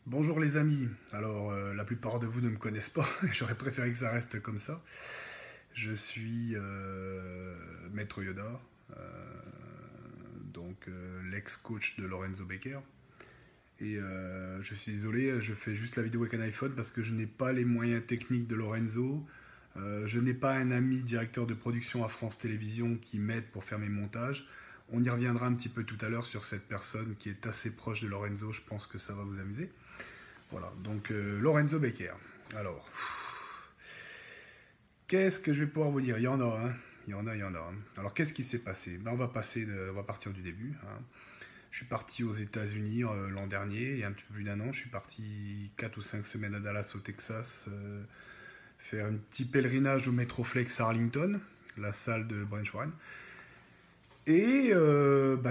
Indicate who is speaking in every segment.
Speaker 1: Bonjour les amis, alors la plupart de vous ne me connaissent pas, j'aurais préféré que ça reste comme ça. Je suis Maître Yoda, l'ex-coach de Lorenzo Becker. Et je suis désolé, je fais juste la vidéo avec un iPhone parce que je n'ai pas les moyens techniques de Lorenzo. Je n'ai pas un ami directeur de production à France Télévisions qui m'aide pour faire mes montages. On y reviendra un petit peu tout à l'heure sur cette personne qui est assez proche de Lorenzo, je pense que ça va vous amuser. Voilà, donc Lorenzo Becker. Alors, qu'est-ce que je vais pouvoir vous dire? Il y en a, hein. Il y en a. Alors, qu'est-ce qui s'est passé? On va partir du début, hein. Je suis parti aux États-Unis l'an dernier, il y a un petit peu plus d'un an. Je suis parti 4 ou 5 semaines à Dallas, au Texas, faire un petit pèlerinage au Metroflex à Arlington, la salle de Brent Warren. Et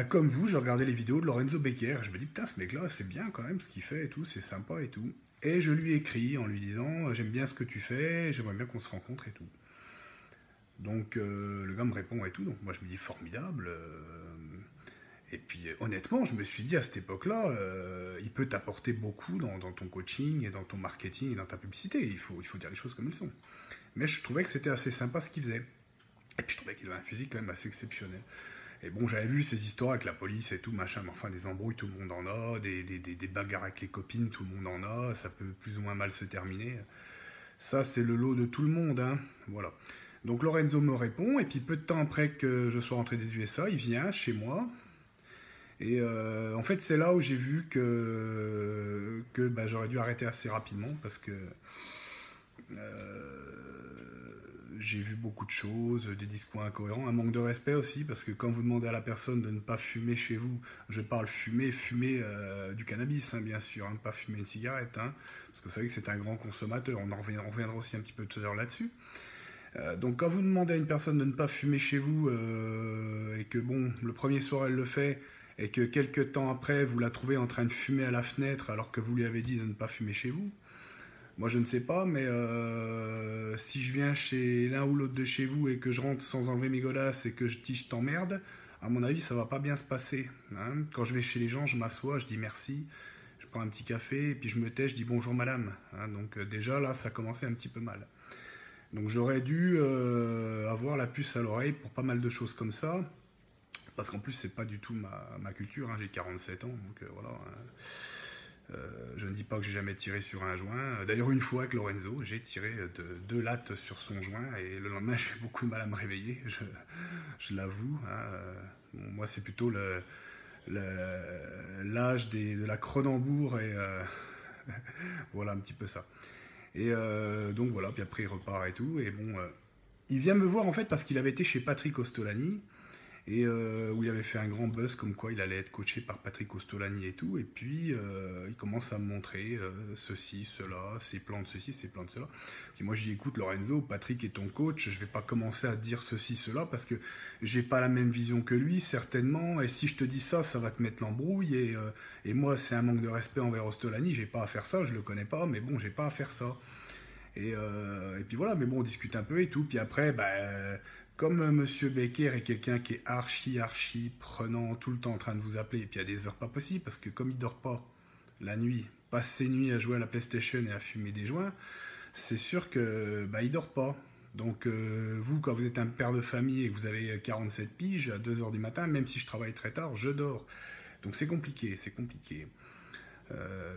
Speaker 1: comme vous, j'ai regardé les vidéos de Lorenzo Becker. Je me dis, putain, ce mec-là, c'est bien quand même ce qu'il fait et tout, c'est sympa et tout. Et je lui écris en lui disant, j'aime bien ce que tu fais, j'aimerais bien qu'on se rencontre et tout. Donc le gars me répond et tout, donc moi je me dis, formidable. Et puis honnêtement, je me suis dit à cette époque-là, il peut t'apporter beaucoup dans ton coaching et dans ton marketing et dans ta publicité. Il faut dire les choses comme elles sont. Mais je trouvais que c'était assez sympa ce qu'il faisait. Et puis je trouvais qu'il avait un physique quand même assez exceptionnel. Et bon, j'avais vu ces histoires avec la police et tout, machin, mais enfin, des embrouilles, tout le monde en a, des bagarres avec les copines, tout le monde en a, ça peut plus ou moins mal se terminer. Ça, c'est le lot de tout le monde, hein. Voilà. Donc Lorenzo me répond, et puis peu de temps après que je sois rentré des USA, il vient chez moi. Et en fait, c'est là où j'ai vu que j'aurais dû arrêter assez rapidement, parce que j'ai vu beaucoup de choses, des discours incohérents, un manque de respect aussi, parce que quand vous demandez à la personne de ne pas fumer chez vous, je parle fumer du cannabis, hein, bien sûr, hein, pas fumer une cigarette, hein, parce que vous savez que c'est un grand consommateur, on reviendra aussi un petit peu tout à l'heure là-dessus. Donc quand vous demandez à une personne de ne pas fumer chez vous, et que bon, le premier soir elle le fait, et que quelques temps après vous la trouvez en train de fumer à la fenêtre alors que vous lui avez dit de ne pas fumer chez vous, moi, je ne sais pas, mais si je viens chez l'un ou l'autre de chez vous et que je rentre sans enlever mes godasses et que je dis je t'emmerde, à mon avis, ça va pas bien se passer, hein. Quand je vais chez les gens, je m'assois, je dis merci, je prends un petit café et puis je me tais, je dis bonjour madame, hein. Donc déjà là, ça commençait un petit peu mal. Donc j'aurais dû avoir la puce à l'oreille pour pas mal de choses comme ça, parce qu'en plus c'est pas du tout ma culture, hein. J'ai 47 ans, donc voilà, hein. Je ne dis pas que j'ai jamais tiré sur un joint. D'ailleurs, une fois avec Lorenzo, j'ai tiré deux lattes sur son joint et le lendemain, j'ai eu beaucoup de mal à me réveiller, je l'avoue, hein. Bon, moi, c'est plutôt l'âge de la Cronenbourg et voilà un petit peu ça. Et donc voilà, puis après il repart et tout. Et bon, il vient me voir en fait parce qu'il avait été chez Patrick Ostolani et où il avait fait un grand buzz comme quoi il allait être coaché par Patrick Ostolani et tout, et puis il commence à me montrer ceci, cela, ses plans de ceci, ses plans de cela. Puis moi je dis écoute Lorenzo, Patrick est ton coach, je vais pas commencer à te dire ceci, cela, parce que j'ai pas la même vision que lui, certainement, et si je te dis ça, ça va te mettre l'embrouille, et moi c'est un manque de respect envers Ostolani, j'ai pas à faire ça, je le connais pas, mais bon, j'ai pas à faire ça. Et puis voilà, mais bon, on discute un peu et tout. Puis après, comme Monsieur Becker est quelqu'un qui est archi prenant tout le temps en train de vous appeler, et puis à des heures pas possibles, parce que comme il dort pas la nuit, passe ses nuits à jouer à la PlayStation et à fumer des joints, c'est sûr que il dort pas. Donc vous, quand vous êtes un père de famille et que vous avez 47 piges, à 2 heures du matin, même si je travaille très tard, je dors. Donc c'est compliqué, c'est compliqué.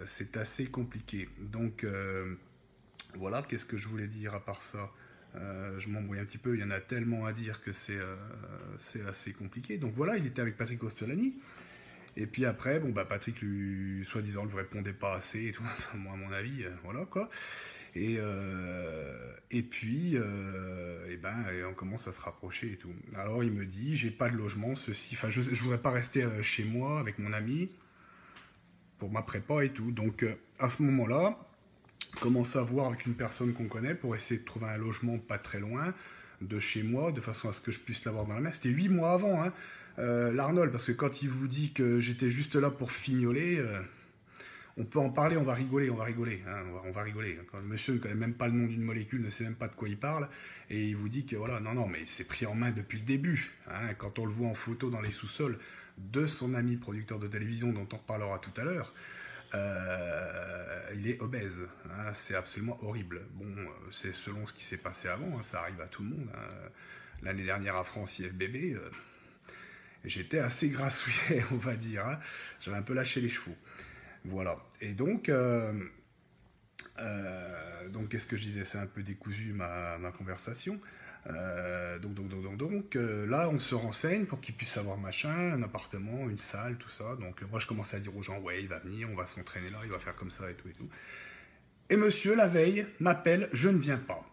Speaker 1: C'est assez compliqué. Donc voilà, qu'est-ce que je voulais dire à part ça? Je m'embrouille un petit peu, il y en a tellement à dire que c'est assez compliqué. Donc voilà, il était avec Patrick Ostolani. Et puis après, bon, Patrick, lui, soi-disant, lui répondait pas assez et tout. Enfin, moi, à mon avis, voilà quoi. Et puis, on commence à se rapprocher et tout. Alors il me dit, j'ai pas de logement, ceci. Enfin, je voudrais pas rester chez moi avec mon ami pour ma prépa et tout. Donc à ce moment-là, commence à voir avec une personne qu'on connaît pour essayer de trouver un logement pas très loin de chez moi, de façon à ce que je puisse l'avoir dans la main. C'était 8 mois avant, hein, l'Arnold, parce que quand il vous dit que j'étais juste là pour fignoler, on peut en parler, on va rigoler, hein, on va rigoler. Quand le monsieur ne connaît même pas le nom d'une molécule, ne sait même pas de quoi il parle, et il vous dit que voilà, non, mais c'est pris en main depuis le début, hein, quand on le voit en photo dans les sous-sols de son ami producteur de télévision dont on reparlera tout à l'heure. il est obèse. Hein, c'est absolument horrible. Bon, c'est selon ce qui s'est passé avant, hein, ça arrive à tout le monde. Hein. L'année dernière à France IFBB, j'étais assez grassouillet, on va dire. Hein. J'avais un peu lâché les chevaux. Voilà. Et donc qu'est-ce que je disais? C'est un peu décousu ma conversation. Là, on se renseigne pour qu'il puisse avoir machin, un appartement, une salle, tout ça. Donc, moi, je commence à dire aux gens, ouais, il va venir, on va s'entraîner là, il va faire comme ça et tout et tout. Et monsieur, la veille, m'appelle, je ne viens pas.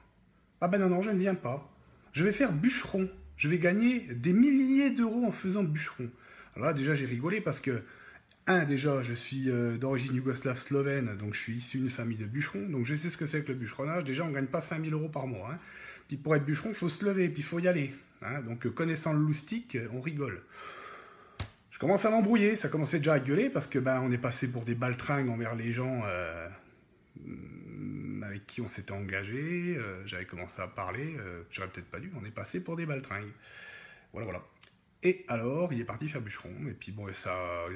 Speaker 1: Ah ben non, je ne viens pas. Je vais faire bûcheron. Je vais gagner des milliers d'euros en faisant bûcheron. Alors là, déjà, j'ai rigolé parce que, déjà, je suis d'origine yougoslave slovène, donc je suis issu d'une famille de bûcherons, donc je sais ce que c'est que le bûcheronnage. Déjà, on ne gagne pas 5 000 euros par mois. Hein. Puis pour être bûcheron, il faut se lever, puis il faut y aller. Hein. Donc connaissant le loustic, on rigole. Je commence à m'embrouiller, ça commençait déjà à gueuler, parce que on est passé pour des baltringues envers les gens avec qui on s'était engagé. J'avais commencé à parler, j'aurais peut-être pas dû, on est passé pour des baltringues. Voilà. Et alors, il est parti faire bûcheron, et puis bon, il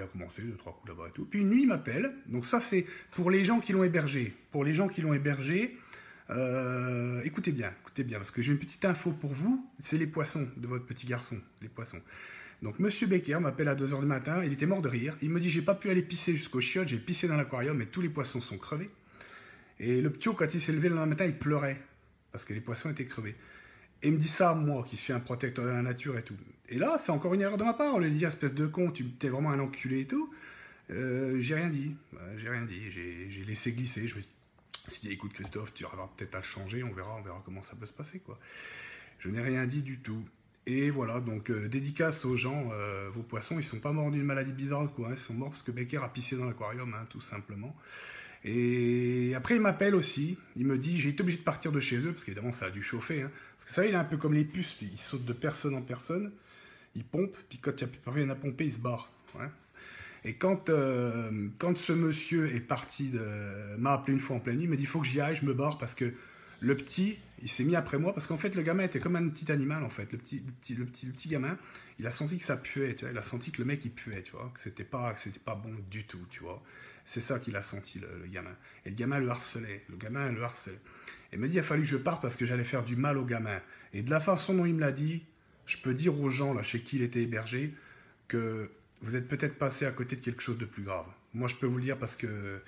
Speaker 1: a commencé 2-3 coups là-bas et tout. Puis une nuit, il m'appelle, donc ça c'est pour les gens qui l'ont hébergé. Pour les gens qui l'ont hébergé, écoutez bien, parce que j'ai une petite info pour vous, c'est les poissons de votre petit garçon, les poissons. Donc Monsieur Becker m'appelle à 2h du matin, il était mort de rire, il me dit j'ai pas pu aller pisser jusqu'au chiottes, j'ai pissé dans l'aquarium et tous les poissons sont crevés. Et le ptio, quand il s'est levé le lendemain matin, il pleurait, parce que les poissons étaient crevés. Et il me dit ça, moi, qui suis un protecteur de la nature et tout. Et là, c'est encore une erreur de ma part. On lui dit, espèce de con, tu t'es vraiment un enculé et tout. J'ai rien dit. J'ai laissé glisser. Je me suis dit, écoute, Christophe, tu auras peut-être à le changer. On verra comment ça peut se passer, quoi. Je n'ai rien dit du tout. Et voilà, donc dédicace aux gens. Vos poissons, ils sont pas morts d'une maladie bizarre, quoi. Hein. Ils sont morts parce que Becker a pissé dans l'aquarium, hein, tout simplement. Et après, il m'appelle aussi. Il me dit, j'ai été obligé de partir de chez eux, parce qu'évidemment, ça a dû chauffer. Hein. Parce que ça, il est un peu comme les puces. Il saute de personne en personne. Il pompe, puis quand il n'y a plus rien à pomper, il se barre. Ouais. Et quand ce monsieur est parti, m'a appelé une fois en pleine nuit, il me dit, il faut que j'y aille, je me barre, parce que le petit, il s'est mis après moi, parce qu'en fait, le gamin était comme un petit animal, en fait. Le petit gamin, il a senti que ça puait, tu vois. Il a senti que le mec, il puait, tu vois. Que c'était pas bon du tout, tu vois. C'est ça qu'il a senti, le gamin. Et le gamin le harcelait. Et il m'a dit, il a fallu que je parte parce que j'allais faire du mal au gamin. Et de la façon dont il me l'a dit, je peux dire aux gens là chez qui il était hébergé que vous êtes peut-être passé à côté de quelque chose de plus grave. Moi, je peux vous le dire parce que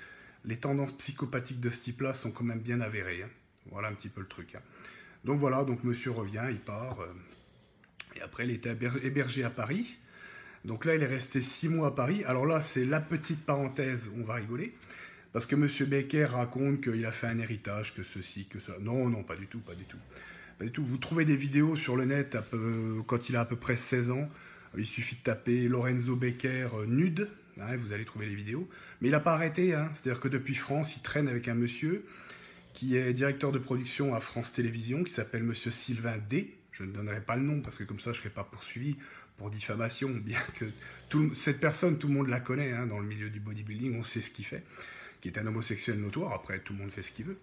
Speaker 1: les tendances psychopathiques de ce type-là sont quand même bien avérées. Hein. Voilà un petit peu le truc. Hein. Donc voilà, donc monsieur revient, il part. Et après, il était hébergé à Paris. Donc là, il est resté 6 mois à Paris. Alors là, c'est la petite parenthèse, on va rigoler. Parce que monsieur Becker raconte qu'il a fait un héritage, que ceci, que cela. Non, pas du tout. Vous trouvez des vidéos sur le net quand il a à peu près 16 ans. Il suffit de taper Lorenzo Becker nude. Hein, vous allez trouver les vidéos. Mais il n'a pas arrêté. Hein. C'est-à-dire que depuis France, il traîne avec un monsieur qui est directeur de production à France Télévisions, qui s'appelle monsieur Sylvain D. Je ne donnerai pas le nom parce que comme ça, je ne serai pas poursuivi pour diffamation, bien que cette personne, tout le monde la connaît hein, dans le milieu du bodybuilding, on sait ce qu'il fait, qui est un homosexuel notoire, après tout le monde fait ce qu'il veut.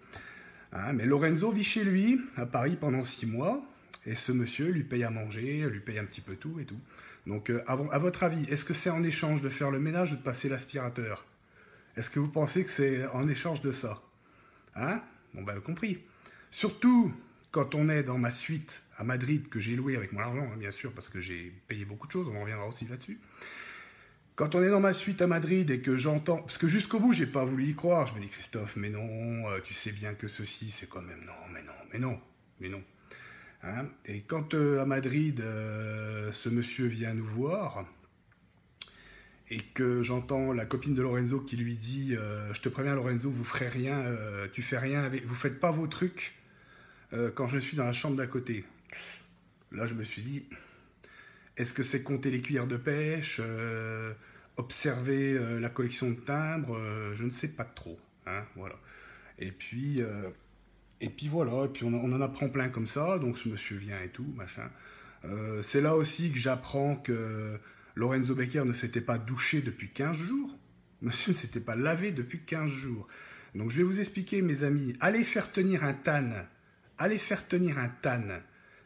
Speaker 1: Hein, mais Lorenzo vit chez lui, à Paris, pendant 6 mois, et ce monsieur lui paye à manger, lui paye un petit peu tout et tout. Donc, à votre avis, est-ce que c'est en échange de faire le ménage ou de passer l'aspirateur? Est-ce que vous pensez que c'est en échange de ça? Hein? Bon, compris. Surtout quand on est dans ma suite à Madrid, que j'ai loué avec mon argent, hein, bien sûr, parce que j'ai payé beaucoup de choses, on en reviendra aussi là-dessus. Quand on est dans ma suite à Madrid et que j'entends... Parce que jusqu'au bout, j'ai pas voulu y croire. Je me dis, Christophe, mais non, tu sais bien que ceci, c'est quand même... Non, mais non. Hein? Et quand à Madrid, ce monsieur vient nous voir, et que j'entends la copine de Lorenzo qui lui dit, je te préviens Lorenzo, vous ferez rien, tu fais rien avec... Vous faites pas vos trucs quand je suis dans la chambre d'à côté. Là, je me suis dit, est-ce que c'est compter les cuillères de pêche, observer la collection de timbres, je ne sais pas trop. Hein, voilà. Et puis voilà, et puis on en apprend plein comme ça, donc ce monsieur vient et tout, machin. C'est là aussi que j'apprends que Lorenzo Becker ne s'était pas douché depuis 15 jours. Monsieur ne s'était pas lavé depuis 15 jours. Donc je vais vous expliquer, mes amis, allez faire tenir un tan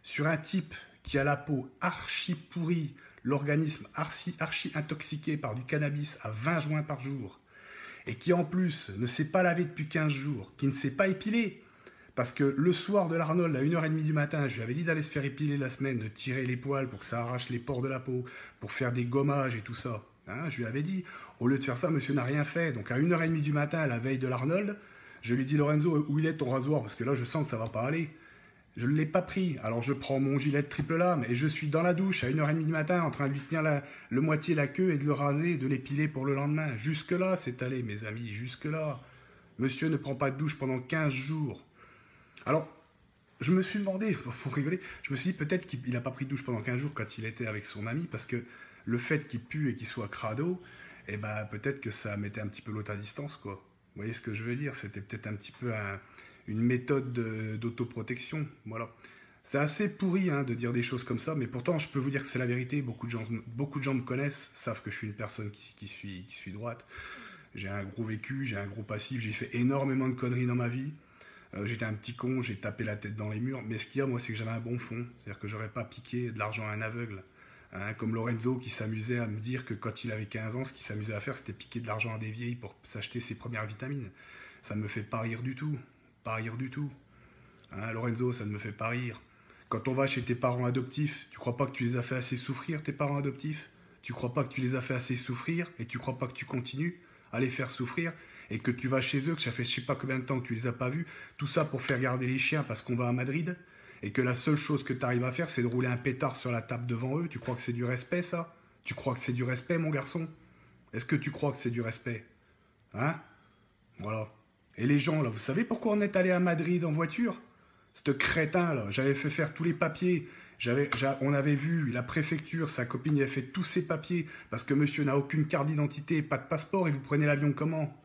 Speaker 1: sur un type qui a la peau archi pourrie, l'organisme archi intoxiqué par du cannabis à 20 joints par jour, et qui en plus ne s'est pas lavé depuis 15 jours, qui ne s'est pas épilé, parce que le soir de l'Arnold, à 1h30 du matin, je lui avais dit d'aller se faire épiler la semaine, de tirer les poils pour que ça arrache les pores de la peau, pour faire des gommages et tout ça. Hein, je lui avais dit, au lieu de faire ça, monsieur n'a rien fait. Donc à 1h30 du matin, à la veille de l'Arnold, je lui ai dit, Lorenzo, où il est ton rasoir? Parce que là, je sens que ça va pas aller. Je ne l'ai pas pris. Alors je prends mon gilet de triple lame et je suis dans la douche à 1h30 du matin en train de lui tenir le moitié la queue et de le raser, de l'épiler pour le lendemain. Jusque-là, c'est allé, mes amis, jusque-là. Monsieur ne prend pas de douche pendant 15 jours. Alors, je me suis demandé, pour rigoler, je me suis dit peut-être qu'il n'a pas pris de douche pendant 15 jours quand il était avec son ami, parce que le fait qu'il pue et qu'il soit crado, eh ben, peut-être que ça mettait un petit peu l'autre à distance, quoi. Vous voyez ce que je veux dire? C'était peut-être un petit peu une méthode d'autoprotection, voilà. C'est assez pourri hein, de dire des choses comme ça, mais pourtant, je peux vous dire que c'est la vérité. Beaucoup de gens me connaissent, savent que je suis une personne qui suis droite. J'ai un gros vécu, j'ai un gros passif, j'ai fait énormément de conneries dans ma vie. J'étais un petit con, j'ai tapé la tête dans les murs, mais ce qu'il y a, moi, c'est que j'avais un bon fond. C'est-à-dire que j'aurais pas piqué de l'argent à un aveugle. Hein, comme Lorenzo qui s'amusait à me dire que quand il avait 15 ans, ce qu'il s'amusait à faire, c'était piquer de l'argent à des vieilles pour s'acheter ses premières vitamines. Ça ne me fait pas rire du tout. Pas rire du tout. Hein, Lorenzo, ça ne me fait pas rire. Quand on va chez tes parents adoptifs, tu crois pas que tu les as fait assez souffrir, tes parents adoptifs? Tu crois pas que tu les as fait assez souffrir et tu crois pas que tu continues à les faire souffrir et que tu vas chez eux, que ça fait je sais pas combien de temps que tu les as pas vus, tout ça pour faire garder les chiens parce qu'on va à Madrid, et que la seule chose que tu arrives à faire, c'est de rouler un pétard sur la table devant eux. Tu crois que c'est du respect, ça? Tu crois que c'est du respect, mon garçon? Est-ce que tu crois que c'est du respect? Hein? Voilà. Et les gens, là, vous savez pourquoi on est allé à Madrid en voiture? Ce crétin, là, j'avais fait faire tous les papiers. On avait vu la préfecture, sa copine y avait fait tous ses papiers, parce que monsieur n'a aucune carte d'identité, pas de passeport, et vous prenez l'avion comment?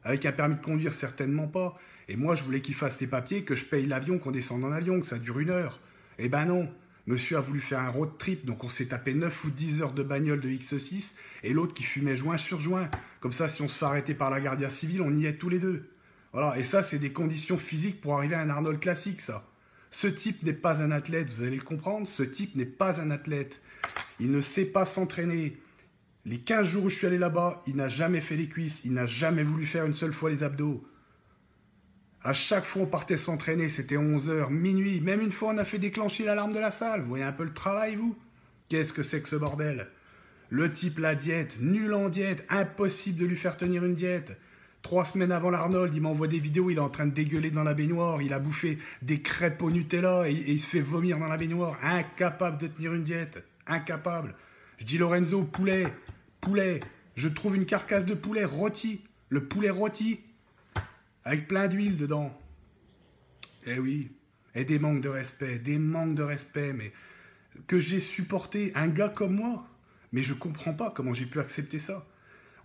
Speaker 1: Avec un permis de conduire, certainement pas. Et moi, je voulais qu'il fasse les papiers, que je paye l'avion, qu'on descende en avion, que ça dure 1 heure. Eh ben non, monsieur a voulu faire un road trip, donc on s'est tapé 9 ou 10 heures de bagnole de X6, et l'autre qui fumait joint sur joint. Comme ça, si on se fait arrêter par la Guardia civile, on y est tous les deux. Voilà, et ça, c'est des conditions physiques pour arriver à un Arnold classique, ça. Ce type n'est pas un athlète, vous allez le comprendre, ce type n'est pas un athlète. Il ne sait pas s'entraîner. Les 15 jours où je suis allé là-bas, il n'a jamais fait les cuisses, il n'a jamais voulu faire une seule fois les abdos. À chaque fois, on partait s'entraîner, c'était 11 h, minuit. Même une fois, on a fait déclencher l'alarme de la salle. Vous voyez un peu le travail, vous? Qu'est-ce que c'est que ce bordel? Le type, la diète, nul en diète, impossible de lui faire tenir une diète. 3 semaines avant l'Arnold, il m'envoie des vidéos, il est en train de dégueuler dans la baignoire, il a bouffé des crêpes au Nutella et il se fait vomir dans la baignoire. Incapable de tenir une diète, incapable. Je dis Lorenzo, poulet, je trouve une carcasse de poulet rôti, le poulet rôti, avec plein d'huile dedans. Eh oui, et des manques de respect, mais que j'ai supporté un gars comme moi. Mais je comprends pas comment j'ai pu accepter ça.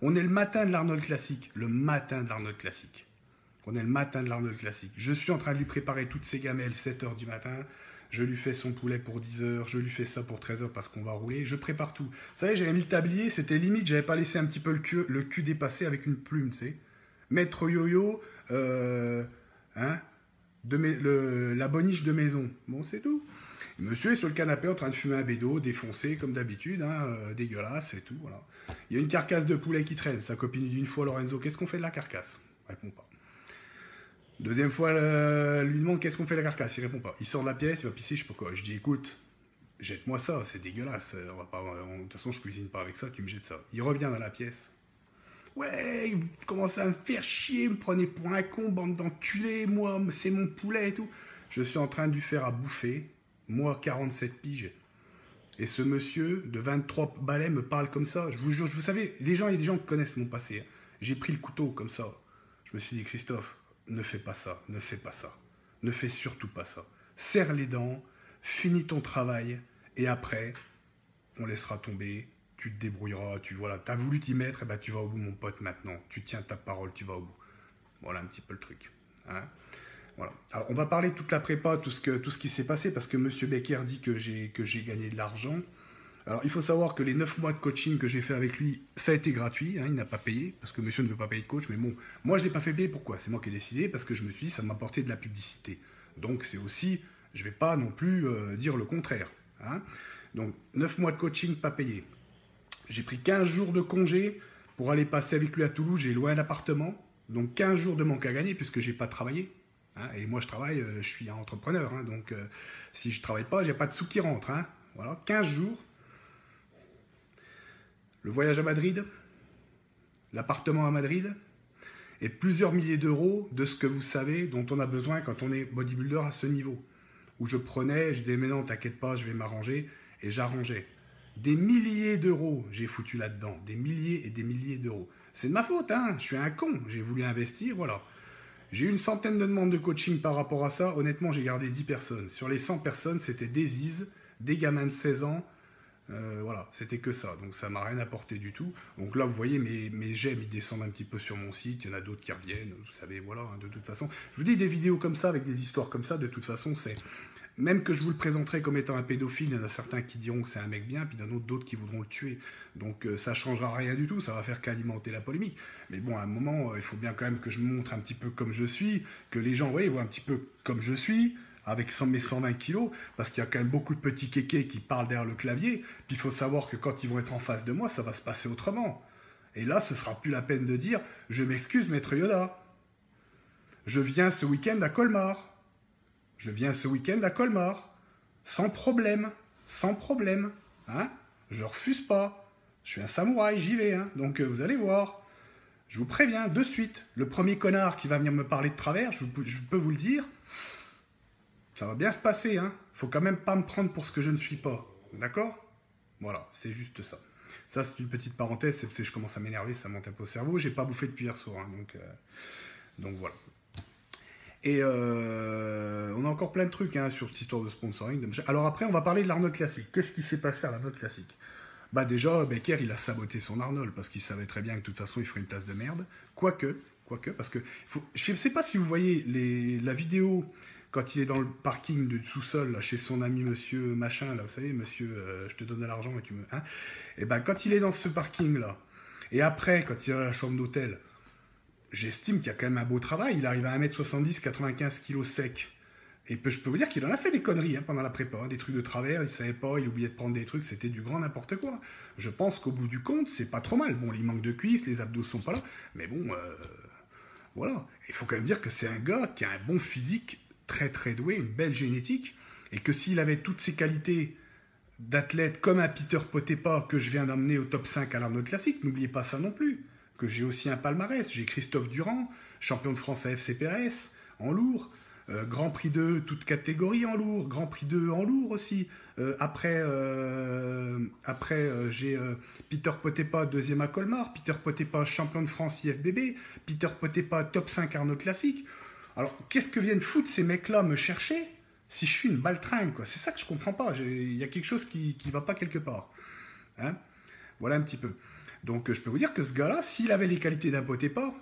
Speaker 1: On est le matin de l'Arnold Classique, On est le matin de l'Arnold Classique. Je suis en train de lui préparer toutes ses gamelles, 7 h du matin. Je lui fais son poulet pour 10 h, je lui fais ça pour 13 h parce qu'on va rouler. Je prépare tout. Vous savez, j'avais mis le tablier, c'était limite, j'avais pas laissé un petit peu le cul dépasser avec une plume, tu sais. Maître Yo-Yo, la boniche de maison. Bon, c'est tout. Monsieur est sur le canapé en train de fumer un bédo, défoncé comme d'habitude, hein, dégueulasse et tout. Voilà. Il y a une carcasse de poulet qui traîne. Sa copine dit une fois, Lorenzo, qu'est-ce qu'on fait de la carcasse? Répond pas. Deuxième fois, lui demande qu'est-ce qu'on fait de la carcasse? Il répond pas. Il sort de la pièce, il va pisser, je sais pas quoi. Je dis écoute, jette-moi ça, c'est dégueulasse. De toute façon, je cuisine pas avec ça, tu me jettes ça. Il revient dans la pièce. Ouais, il commence à me faire chier, me prenez pour un con, bande d'enculés, moi, c'est mon poulet et tout. Je suis en train de lui faire à bouffer, moi, 47 piges. Et ce monsieur de 23 balais me parle comme ça. Je vous jure, vous savez, il y a des gens qui connaissent mon passé. Hein. J'ai pris le couteau comme ça. Je me suis dit, Christophe, ne fais pas ça, ne fais pas ça. Ne fais surtout pas ça. Serre les dents, finis ton travail, et après, on laissera tomber, tu te débrouilleras, t'as voulu t'y mettre, et ben tu vas au bout, mon pote, maintenant. Tu tiens ta parole, tu vas au bout. Voilà un petit peu le truc. Hein. Voilà. Alors, on va parler de toute la prépa, tout ce qui s'est passé, parce que M. Becker dit que j'ai gagné de l'argent. Alors, il faut savoir que les 9 mois de coaching que j'ai fait avec lui, ça a été gratuit, hein, il n'a pas payé, parce que monsieur ne veut pas payer de coach, mais bon, moi je ne l'ai pas fait payer, pourquoi? C'est moi qui ai décidé, parce que je me suis dit, ça m'a apporté de la publicité. Donc, c'est aussi, je ne vais pas non plus dire le contraire. Hein. Donc, 9 mois de coaching pas payé. J'ai pris 15 jours de congé Pour aller passer avec lui à Toulouse, j'ai loué un appartement. Donc 15 jours de manque à gagner puisque j'ai pas travaillé. Hein, et moi je travaille, je suis un entrepreneur. Hein, donc si je travaille pas, j'ai pas de sous qui rentrent. Hein, voilà, 15 jours. Le voyage à Madrid, l'appartement à Madrid, et plusieurs milliers d'euros de ce que vous savez dont on a besoin quand on est bodybuilder à ce niveau. Où je prenais, je disais mais non t'inquiète pas, je vais m'arranger, et j'arrangeais. Des milliers d'euros j'ai foutu là-dedans, des milliers et des milliers d'euros. C'est de ma faute, hein, je suis un con, j'ai voulu investir, voilà. J'ai eu une centaine de demandes de coaching par rapport à ça, honnêtement j'ai gardé 10 personnes. Sur les 100 personnes, c'était des IS, des gamins de 16 ans, voilà, c'était que ça, donc ça m'a rien apporté du tout. Donc là, vous voyez, mes j'aime, ils descendent un petit peu sur mon site, il y en a d'autres qui reviennent, vous savez, voilà, hein, de toute façon. Je vous dis, des vidéos comme ça, avec des histoires comme ça, de toute façon, c'est... Même que je vous le présenterai comme étant un pédophile, il y en a certains qui diront que c'est un mec bien, puis il y en a d'autres qui voudront le tuer. Donc ça ne changera rien du tout, ça va faire qu'alimenter la polémique. Mais bon, à un moment, il faut bien quand même que je me montre un petit peu comme je suis, que les gens, vous voyez, voient un petit peu comme je suis, avec mes 120 kilos, parce qu'il y a quand même beaucoup de petits kékés qui parlent derrière le clavier, puis il faut savoir que quand ils vont être en face de moi, ça va se passer autrement. Et là, ce sera plus la peine de dire « Je m'excuse, maître Yoda. Je viens ce week-end à Colmar. Je viens ce week-end à Colmar. Sans problème. Sans problème. Hein? Je refuse pas. Je suis un samouraï, j'y vais. Hein? Donc vous allez voir. Je vous préviens de suite. Le premier connard qui va venir me parler de travers, je peux vous le dire, ça va bien se passer. Hein? Faut quand même pas me prendre pour ce que je ne suis pas. D'accord? Voilà, c'est juste ça. Ça, c'est une petite parenthèse. C'est parce que je commence à m'énerver, ça monte un peu au cerveau. J'ai pas bouffé depuis hier soir. Hein, donc voilà. Et on a encore plein de trucs hein, sur cette histoire de sponsoring. Alors après, on va parler de l'Arnold Classic. Qu'est-ce qui s'est passé à l'Arnold Classic? Bah déjà, Becker, il a saboté son Arnold parce qu'il savait très bien que de toute façon, il ferait une place de merde. Quoique, parce que je ne sais pas si vous voyez la vidéo quand il est dans le parking du sous-sol là, chez son ami monsieur machin, là, vous savez, monsieur, je te donne de l'argent et tu me... Hein, et ben quand il est dans ce parking-là, et après, quand il est dans la chambre d'hôtel, j'estime qu'il y a quand même un beau travail. Il arrive à 1m70, 95 kg sec. Et je peux vous dire qu'il en a fait des conneries hein, pendant la prépa. Hein, des trucs de travers, il ne savait pas, il oubliait de prendre des trucs, c'était du grand n'importe quoi. Je pense qu'au bout du compte, c'est pas trop mal. Bon, il manque de cuisses, les abdos sont pas là. Mais bon, voilà. Il faut quand même dire que c'est un gars qui a un bon physique, très très doué, une belle génétique. Et que s'il avait toutes ses qualités d'athlète comme un Peter Potepa que je viens d'emmener au top 5 à l'Arnold Classic, n'oubliez pas ça non plus. Que j'ai aussi un palmarès. J'ai Christophe Durand, champion de France à FCPAS, en lourd, Grand Prix 2, toute catégorie en lourd, Grand Prix 2 en lourd aussi. Après, j'ai Peter Potepa, deuxième à Colmar, Peter Potepa, champion de France IFBB, Peter Potepa, top 5 Arnaud Classique. Alors, qu'est-ce que viennent foutre ces mecs-là me chercher si je suis une baltringue, quoi? C'est ça que je comprends pas. Il y a quelque chose qui va pas quelque part. Hein? Voilà un petit peu. Donc je peux vous dire que ce gars-là, s'il avait les qualités d'un Potepa,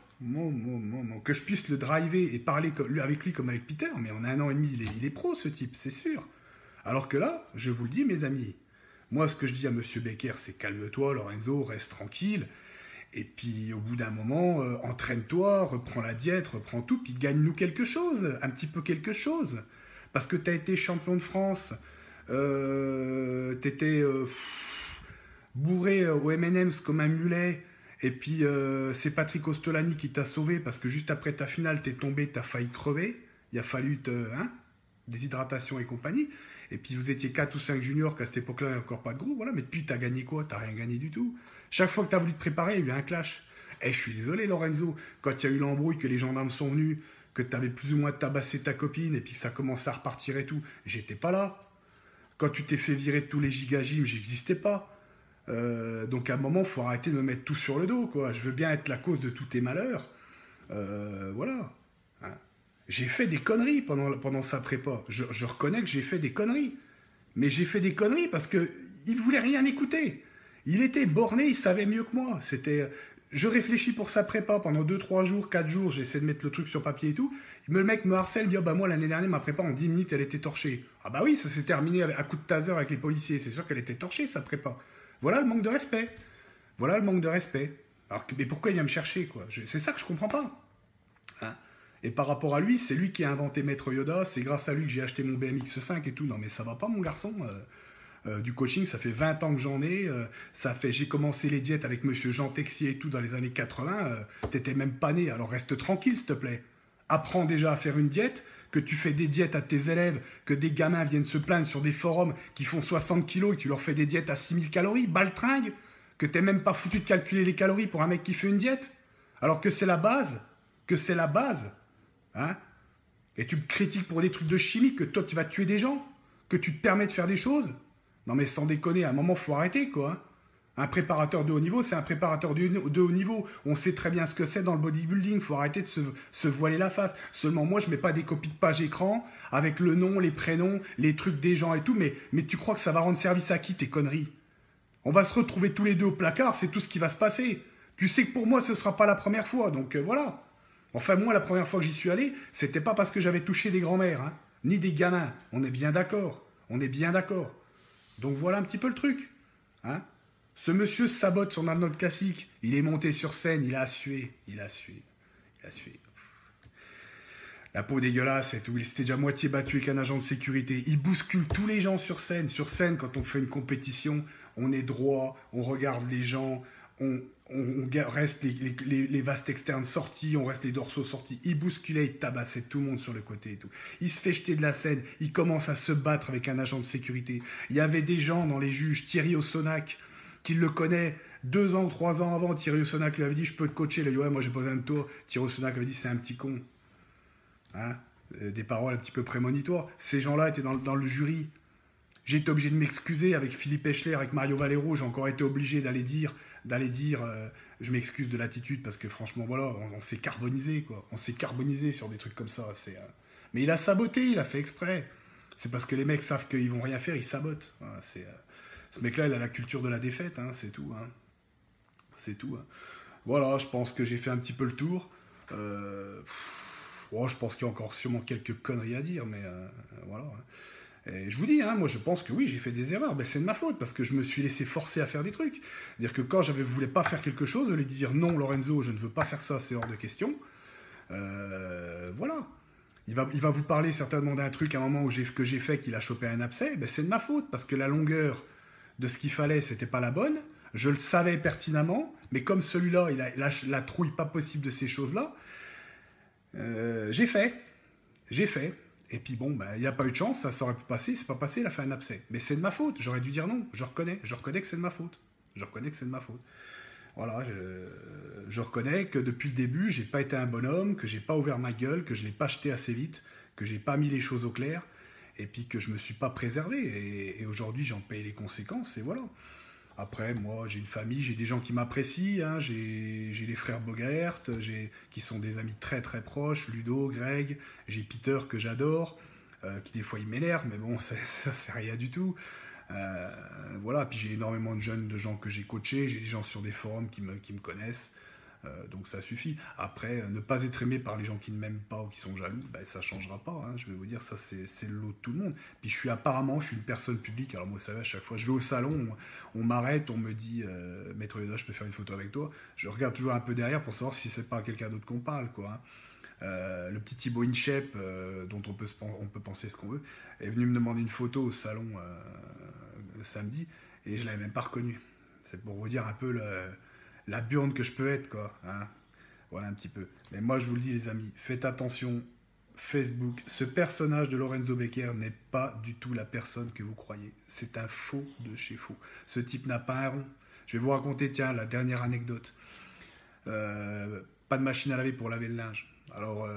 Speaker 1: que je puisse le driver et parler avec lui comme avec Peter, mais en 1 an et demi, il est pro ce type, c'est sûr. Alors que là, je vous le dis mes amis, moi ce que je dis à monsieur Becker, c'est calme-toi Lorenzo, reste tranquille, et puis au bout d'un moment, entraîne-toi, reprends la diète, reprends tout, puis gagne-nous quelque chose, un petit peu quelque chose. Parce que tu as été champion de France, t'étais... bourré au M&M's comme un mulet, et puis c'est Patrick Ostolani qui t'a sauvé parce que juste après ta finale, t'es tombé, t'as failli crever, il a fallu déshydratation et compagnie, et puis vous étiez 4 ou 5 juniors qu'à cette époque-là, il n'y a encore pas de gros, voilà, mais depuis t'as gagné quoi? T'as rien gagné du tout. Chaque fois que t'as voulu te préparer, il y a eu un clash. Et je suis désolé Lorenzo, quand il y a eu l'embrouille, que les gendarmes sont venus, que t'avais plus ou moins tabassé ta copine, et puis que ça commençait à repartir et tout, j'étais pas là. Quand tu t'es fait virer de tous les gigagyms, j'existais pas. Donc à un moment, il faut arrêter de me mettre tout sur le dos, quoi. Je veux bien être la cause de tous tes malheurs. Voilà. Hein. J'ai fait des conneries pendant sa prépa. Je reconnais que j'ai fait des conneries. Mais j'ai fait des conneries parce qu'il ne voulait rien écouter. Il était borné, il savait mieux que moi. Je réfléchis pour sa prépa pendant 2, 3 jours, 4 jours, j'essaie de mettre le truc sur papier et tout. Le mec me harcèle, me dit, bah moi l'année dernière, ma prépa en 10 minutes, elle était torchée. Ah bah oui, ça s'est terminé à coup de taser avec les policiers. C'est sûr qu'elle était torchée, sa prépa. Voilà le manque de respect. Voilà le manque de respect. Alors, mais pourquoi il vient me chercher, quoi? C'est ça que je comprends pas. Hein? Et par rapport à lui, c'est lui qui a inventé Maître Yoda, c'est grâce à lui que j'ai acheté mon BMX 5 et tout. Non mais ça va pas, mon garçon. du coaching, ça fait 20 ans que j'en ai. J'ai commencé les diètes avec monsieur Jean Texier et tout dans les années 80. T'étais même pas né, alors reste tranquille, s'il te plaît. Apprends déjà à faire une diète, que tu fais des diètes à tes élèves, que des gamins viennent se plaindre sur des forums qui font 60 kilos et tu leur fais des diètes à 6000 calories, baltringue, que t'es même pas foutu de calculer les calories pour un mec qui fait une diète, alors que c'est la base, hein. Et tu me critiques pour des trucs de chimie, que toi tu vas tuer des gens, que tu te permets de faire des choses. Non mais sans déconner, à un moment faut arrêter quoi, hein. Un préparateur de haut niveau, c'est un préparateur de haut niveau. On sait très bien ce que c'est dans le bodybuilding. Il faut arrêter de se voiler la face. Seulement, moi, je ne mets pas des copies de page écran avec le nom, les prénoms, les trucs des gens et tout. Mais tu crois que ça va rendre service à qui, tes conneries? On va se retrouver tous les deux au placard, c'est tout ce qui va se passer. Tu sais que pour moi, ce ne sera pas la première fois. Donc voilà. Enfin, moi, la première fois que j'y suis allé, c'était pas parce que j'avais touché des grands-mères, hein, ni des gamins. On est bien d'accord. On est bien d'accord. Donc voilà un petit peu le truc. Hein. Ce monsieur sabote son Arnold classique. Il est monté sur scène, il a sué. La peau dégueulasse et tout. Il s'était déjà moitié battu avec un agent de sécurité. Il bouscule tous les gens sur scène. Sur scène, quand on fait une compétition, on est droit, on regarde les gens, on reste les vastes externes sortis, on reste les dorsaux sortis. Il bousculait, il tabassait tout le monde sur le côté et tout. Il se fait jeter de la scène. Il commence à se battre avec un agent de sécurité. Il y avait des gens dans les juges, Thierry Ossonac, qui le connaît 2 ans ou 3 ans avant. Thierry Ossonac lui avait dit, je peux te coacher. Il a dit, ouais, moi j'ai posé un tour. Thierry Ossonac avait dit, c'est un petit con. Hein, des paroles un petit peu prémonitoires. Ces gens-là étaient dans le jury. J'ai été obligé de m'excuser avec Philippe Eschler, avec Mario Valero. J'ai encore été obligé d'aller dire je m'excuse de l'attitude parce que franchement, voilà, on s'est carbonisé, quoi. On s'est carbonisé sur des trucs comme ça. Mais il a saboté, il a fait exprès. C'est parce que les mecs savent qu'ils vont rien faire, ils sabotent. Voilà, ce mec-là, il a la culture de la défaite, hein, c'est tout. Hein. C'est tout. Hein. Voilà, je pense que j'ai fait un petit peu le tour. Je pense qu'il y a encore sûrement quelques conneries à dire, mais voilà. Et je vous dis, hein, moi je pense que oui, j'ai fait des erreurs, mais c'est de ma faute, parce que je me suis laissé forcer à faire des trucs. C'est-à-dire que quand je ne voulais pas faire quelque chose, de lui dire non, Lorenzo, je ne veux pas faire ça, c'est hors de question. Voilà. Il va vous parler certainement d'un truc à un moment que j'ai fait qu'il a chopé un abcès, ben c'est de ma faute, parce que la longueur de ce qu'il fallait, c'était pas la bonne. Je le savais pertinemment, mais comme celui-là, il a la trouille pas possible de ces choses-là, j'ai fait. Et puis bon, ben, il n'a pas eu de chance, ça aurait pu passer, c'est pas passé, il a fait un abcès. Mais c'est de ma faute, j'aurais dû dire non, je reconnais que c'est de ma faute. Voilà, je reconnais que depuis le début, j'ai pas été un bonhomme, que j'ai pas ouvert ma gueule, que je l'ai pas jeté assez vite, que j'ai pas mis les choses au clair, et puis que je me suis pas préservé. Et aujourd'hui, j'en paye les conséquences, et voilà. Après, moi, j'ai une famille, j'ai des gens qui m'apprécient, hein, j'ai les frères Bogert, qui sont des amis très très proches, Ludo, Greg, j'ai Peter que j'adore, qui des fois il m'énerve, mais bon, ça c'est rien du tout. Voilà, puis j'ai énormément de gens que j'ai coachés, j'ai des gens sur des forums qui me connaissent, donc ça suffit. Après, ne pas être aimé par les gens qui ne m'aiment pas ou qui sont jaloux, ben, ça ne changera pas, hein, je vais vous dire, ça c'est le lot de tout le monde. Puis je suis une personne publique, alors moi vous savez, à chaque fois, je vais au salon, on m'arrête, on me dit, Maître Yoda, je peux faire une photo avec toi, je regarde toujours un peu derrière pour savoir si c'est pas quelqu'un d'autre qu'on parle, quoi. Hein. Le petit Thibaut Inchep, dont on peut penser ce qu'on veut, est venu me demander une photo au salon samedi, et je l'avais même pas reconnu. C'est pour vous dire un peu la burne que je peux être, quoi. Hein. Voilà un petit peu. Mais moi, je vous le dis, les amis, faites attention. Facebook, ce personnage de Lorenzo Becker n'est pas du tout la personne que vous croyez. C'est un faux de chez faux. Ce type n'a pas un rond. Je vais vous raconter, tiens, la dernière anecdote. Pas de machine à laver pour laver le linge. Alors,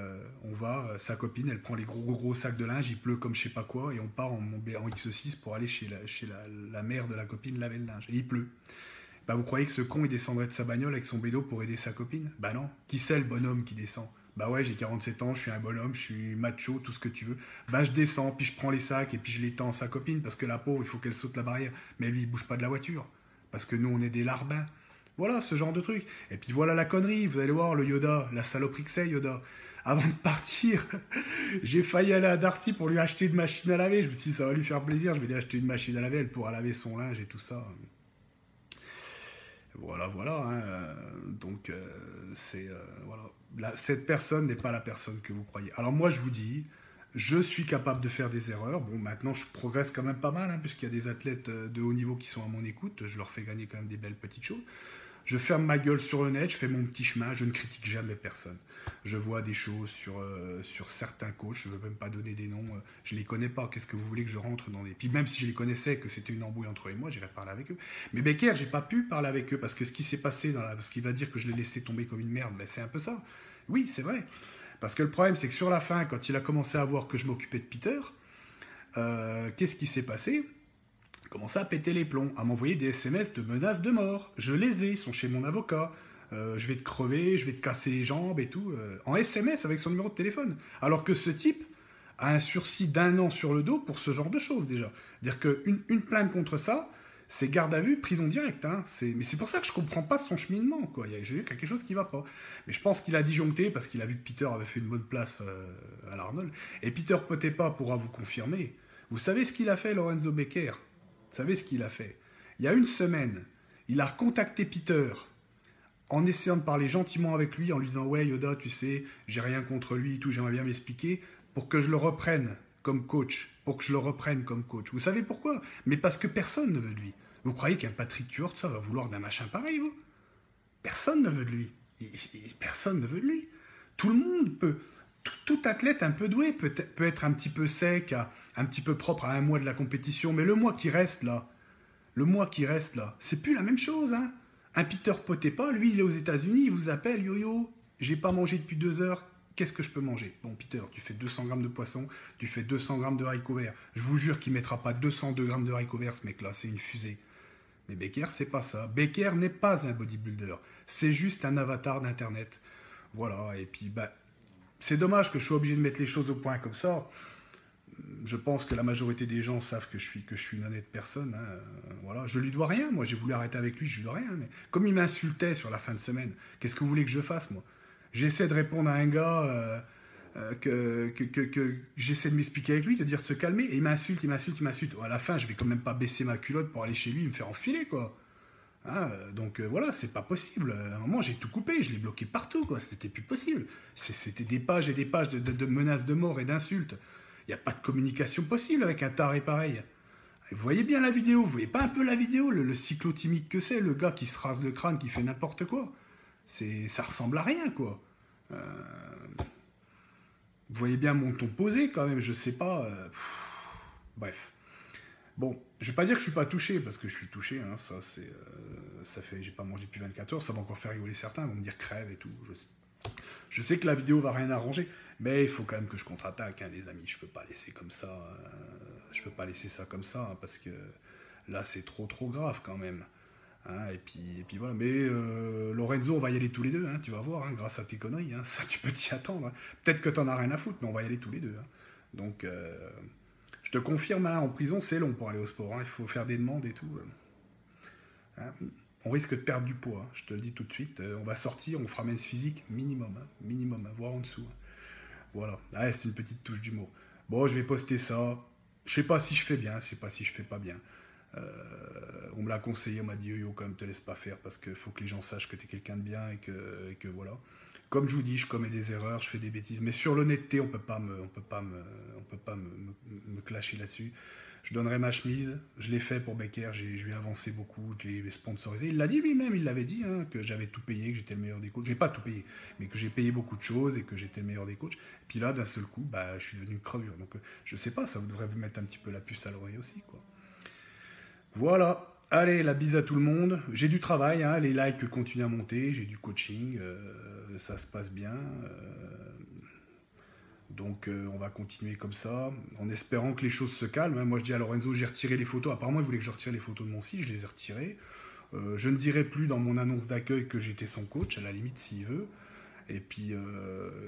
Speaker 1: on va, sa copine, elle prend les gros sacs de linge, il pleut comme je sais pas quoi, et on part en X6 pour aller chez la mère de la copine laver le linge. Et il pleut. Bah, vous croyez que ce con, il descendrait de sa bagnole avec son bédo pour aider sa copine? Bah non. Qui c'est le bonhomme qui descend? Bah ouais, j'ai 47 ans, je suis un bonhomme, je suis macho, tout ce que tu veux. Bah je descends, puis je prends les sacs et puis je les tends à sa copine, parce que la pauvre, il faut qu'elle saute la barrière. Mais lui, il bouge pas de la voiture. Parce que nous, on est des larbins. Voilà, ce genre de truc. Et puis voilà la connerie, vous allez voir, le Yoda, la saloperie que c'est, Yoda. Avant de partir, j'ai failli aller à Darty pour lui acheter une machine à laver. Je me suis dit, ça va lui faire plaisir, je vais lui acheter une machine à laver, elle pourra laver son linge et tout ça. Voilà. Hein. Donc, voilà. Cette personne n'est pas la personne que vous croyez. Alors moi, je vous dis, Je suis capable de faire des erreurs. Bon, maintenant, je progresse quand même pas mal, hein, puisqu'il y a des athlètes de haut niveau qui sont à mon écoute. Je leur fais gagner quand même des belles petites choses. Je ferme ma gueule sur le net, je fais mon petit chemin, je ne critique jamais personne. Je vois des choses sur certains coachs, je ne veux même pas donner des noms, je ne les connais pas, qu'est-ce que vous voulez que je rentre dans des... Puis même si je les connaissais, que c'était une embrouille entre eux et moi, j'irais parler avec eux. Mais Becker, j'ai pas pu parler avec eux, parce que ce qui s'est passé, parce qu'il va dire que je l'ai laissé tomber comme une merde, ben c'est un peu ça. Oui, c'est vrai. Parce que le problème, c'est que sur la fin, quand il a commencé à voir que je m'occupais de Peter, qu'est-ce qui s'est passé? Commence à péter les plombs, à m'envoyer des SMS de menaces de mort. Je les ai, ils sont chez mon avocat. Je vais te crever, je vais te casser les jambes et tout. En SMS avec son numéro de téléphone. Alors que ce type a un sursis d'1 an sur le dos pour ce genre de choses déjà. C'est-à-dire qu'une plainte contre ça, c'est garde à vue, prison directe. Hein. Mais c'est pour ça que je comprends pas son cheminement. Quoi. J'ai vu quelque chose qui va pas. Mais je pense qu'il a disjoncté parce qu'il a vu que Peter avait fait une bonne place à l'Arnold. Et Peter Potepa pourra vous confirmer. Vous savez ce qu'il a fait, Lorenzo Becker? Vous savez ce qu'il a fait? Il y a une semaine, il a recontacté Peter en essayant de parler gentiment avec lui, en lui disant « Ouais, Yoda, tu sais, j'ai rien contre lui, tout, j'aimerais bien m'expliquer, pour que je le reprenne comme coach. Pour que je le reprenne comme coach. » Vous savez pourquoi? Mais parce que personne ne veut de lui. Vous croyez qu'un Patrick Tuort, ça va vouloir d'un machin pareil, vous? Personne ne veut de lui. Personne ne veut de lui. Tout le monde peut... Tout athlète un peu doué peut être un petit peu sec, un petit peu propre à un mois de la compétition, mais le mois qui reste là, c'est plus la même chose. Hein. Un Peter Potepa, lui, il est aux États-Unis, il vous appelle, yo, j'ai pas mangé depuis 2 heures, qu'est-ce que je peux manger? Bon, Peter, tu fais 200 grammes de poisson, tu fais 200 grammes de haricots verts. Je vous jure qu'il mettra pas 202 grammes de haricots verts, ce mec-là, c'est une fusée. Mais Becker, c'est pas ça. Becker n'est pas un bodybuilder, c'est juste un avatar d'Internet. Voilà, et puis, bah, c'est dommage que je sois obligé de mettre les choses au point comme ça. Je pense que la majorité des gens savent que je suis une honnête personne. Hein. Voilà. Je lui dois rien. Moi, j'ai voulu arrêter avec lui, je lui dois rien. Mais comme il m'insultait sur la fin de semaine, qu'est-ce que vous voulez que je fasse, moi? J'essaie de répondre à un gars que j'essaie de m'expliquer avec lui, de dire de se calmer, et il m'insulte. À la fin, je vais quand même pas baisser ma culotte pour aller chez lui et me faire enfiler, quoi. Hein, donc voilà, c'est pas possible. À un moment, j'ai tout coupé, je l'ai bloqué partout, quoi. C'était plus possible. C'était des pages et des pages de menaces de mort et d'insultes. Il n'y a pas de communication possible avec un taré pareil. Vous voyez bien la vidéo, vous voyez pas un peu la vidéo, le cyclotimique que c'est, le gars qui se rase le crâne, qui fait n'importe quoi. Ça ressemble à rien, quoi. Vous voyez bien mon ton posé, quand même, je sais pas. Bref. Bon, je vais pas dire que je suis pas touché, parce que je suis touché, hein, ça fait, j'ai pas mangé depuis 24 heures, ça va encore faire rigoler certains, ils vont me dire crève et tout. Je sais que la vidéo va rien arranger, mais il faut quand même que je contre-attaque, hein, les amis, je peux pas laisser comme ça, je peux pas laisser ça comme ça, hein, parce que là c'est trop grave quand même. Hein, et puis voilà, mais Lorenzo, on va y aller tous les deux, hein, tu vas voir, hein, grâce à tes conneries, hein, ça tu peux t'y attendre. Hein. Peut-être que t'en as rien à foutre, mais on va y aller tous les deux. Hein. Donc... je te confirme, hein, en prison, c'est long pour aller au sport. Hein, il faut faire des demandes et tout. Hein, on risque de perdre du poids, hein, je te le dis tout de suite. On va sortir, on fera men's physique minimum, voire en dessous. Hein. Voilà. Ah, c'est une petite touche d'humour. Bon, je vais poster ça. Je sais pas si je fais bien, je sais pas si je fais pas bien. On me l'a conseillé, on m'a dit yo, quand même, te laisse pas faire parce qu'il faut que les gens sachent que tu es quelqu'un de bien et que voilà. Comme je vous dis, je commets des erreurs, je fais des bêtises, mais sur l'honnêteté, on peut pas me clasher là-dessus. Je donnerai ma chemise, je l'ai fait pour Becker, je lui ai avancé beaucoup, je l'ai sponsorisé. Il l'a dit lui-même, il l'avait dit, hein, que j'avais tout payé, que j'étais le meilleur des coachs. J'ai pas tout payé, mais que j'ai payé beaucoup de choses et que j'étais le meilleur des coachs. Et puis là, d'un seul coup, bah, je suis devenu une crevure. Donc je sais pas, ça devrait vous mettre un petit peu la puce à l'oreille aussi, quoi. Voilà. Allez, la bise à tout le monde. J'ai du travail, hein, les likes continuent à monter, j'ai du coaching, ça se passe bien. Donc on va continuer comme ça, en espérant que les choses se calment. Hein. Moi je dis à Lorenzo, j'ai retiré les photos. Apparemment il voulait que je retire les photos de mon site, je les ai retirées. Je ne dirai plus dans mon annonce d'accueil que j'étais son coach, à la limite s'il veut. Et puis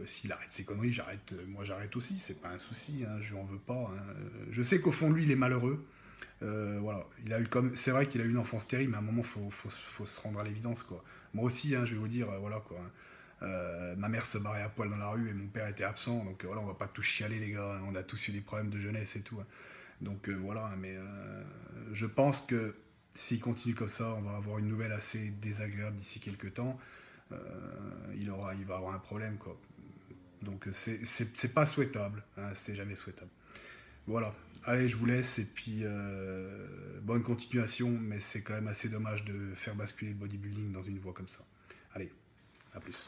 Speaker 1: s'il arrête ses conneries, j'arrête. Moi j'arrête aussi, c'est pas un souci, hein, je lui en veux pas. Hein. Je sais qu'au fond de lui il est malheureux. Voilà, c'est vrai qu'il a eu une enfance terrible, mais à un moment faut se rendre à l'évidence, quoi. Moi aussi, hein, je vais vous dire, voilà quoi. Ma mère se barrait à poil dans la rue et mon père était absent, donc voilà, on va pas tous chialer les gars, hein, on a tous eu des problèmes de jeunesse et tout. Hein. Donc voilà, mais je pense que s'il continue comme ça, on va avoir une nouvelle assez désagréable d'ici quelques temps. Il va avoir un problème, quoi. Donc c'est pas souhaitable, hein, c'est jamais souhaitable. Voilà, allez, je vous laisse et puis bonne continuation, mais c'est quand même assez dommage de faire basculer le bodybuilding dans une voie comme ça. Allez, à plus.